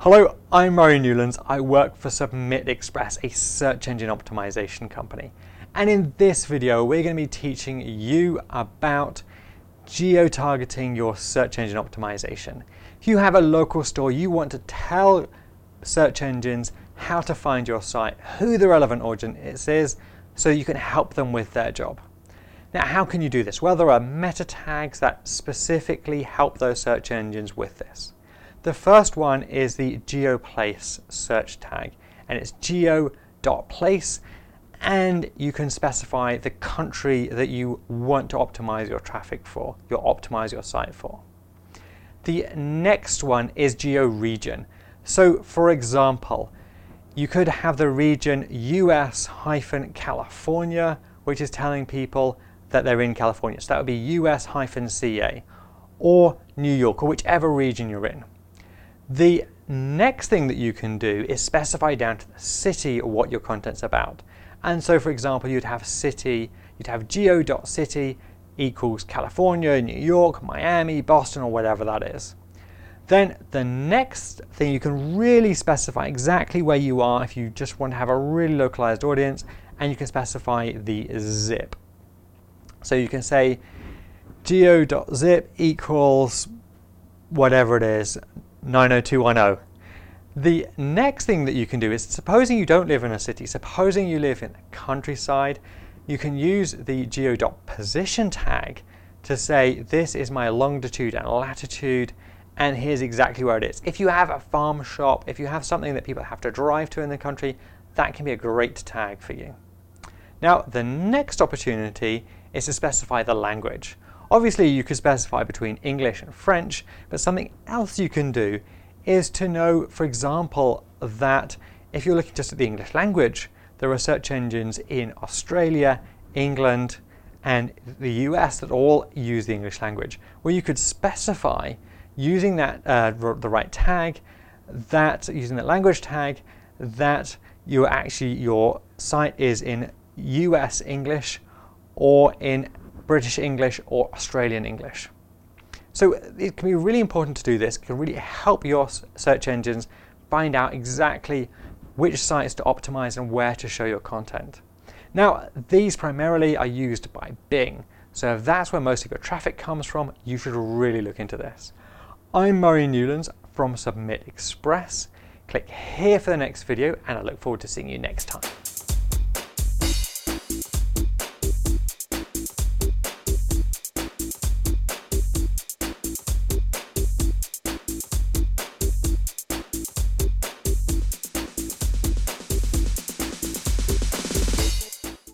Hello, I'm Murray Newlands. I work for Submit Express, a search engine optimization company. And in this video, we're going to be teaching you about geo-targeting your search engine optimization. If you have a local store, you want to tell search engines how to find your site, who the relevant audience is, so you can help them with their job. Now, how can you do this? Well, there are meta tags that specifically help those search engines with this. The first one is the Geo Place search tag, and it's geo.place, and you can specify the country that you want to optimize your traffic for, optimize your site for. The next one is Geo Region. So, for example, you could have the region US-California, which is telling people that they're in California. So that would be US-CA, or New York, or whichever region you're in. The next thing that you can do is specify down to the city what your content's about. And so, for example, you'd have geo.city equals California, New York, Miami, Boston, or whatever that is. Then the next thing, you can really specify exactly where you are if you just want to have a really localized audience, and you can specify the zip. So you can say geo.zip equals whatever it is, 90210. The next thing that you can do is, supposing you don't live in a city, supposing you live in the countryside, you can use the geo.position tag to say, this is my longitude and latitude, and here's exactly where it is. If you have a farm shop, if you have something that people have to drive to in the country, that can be a great tag for you. Now, the next opportunity is to specify the language. Obviously, you could specify between English and French, but something else you can do is to know, for example, that if you're looking just at the English language, there are search engines in Australia, England, and the US that all use the English language, where you could specify using that the right tag, using that language tag, that your site is in US English or in British English or Australian English. So it can be really important to do this. It can really help your search engines find out exactly which sites to optimize and where to show your content. Now, these primarily are used by Bing. So if that's where most of your traffic comes from, you should really look into this. I'm Murray Newlands from Submit Express. Click here for the next video, and I look forward to seeing you next time.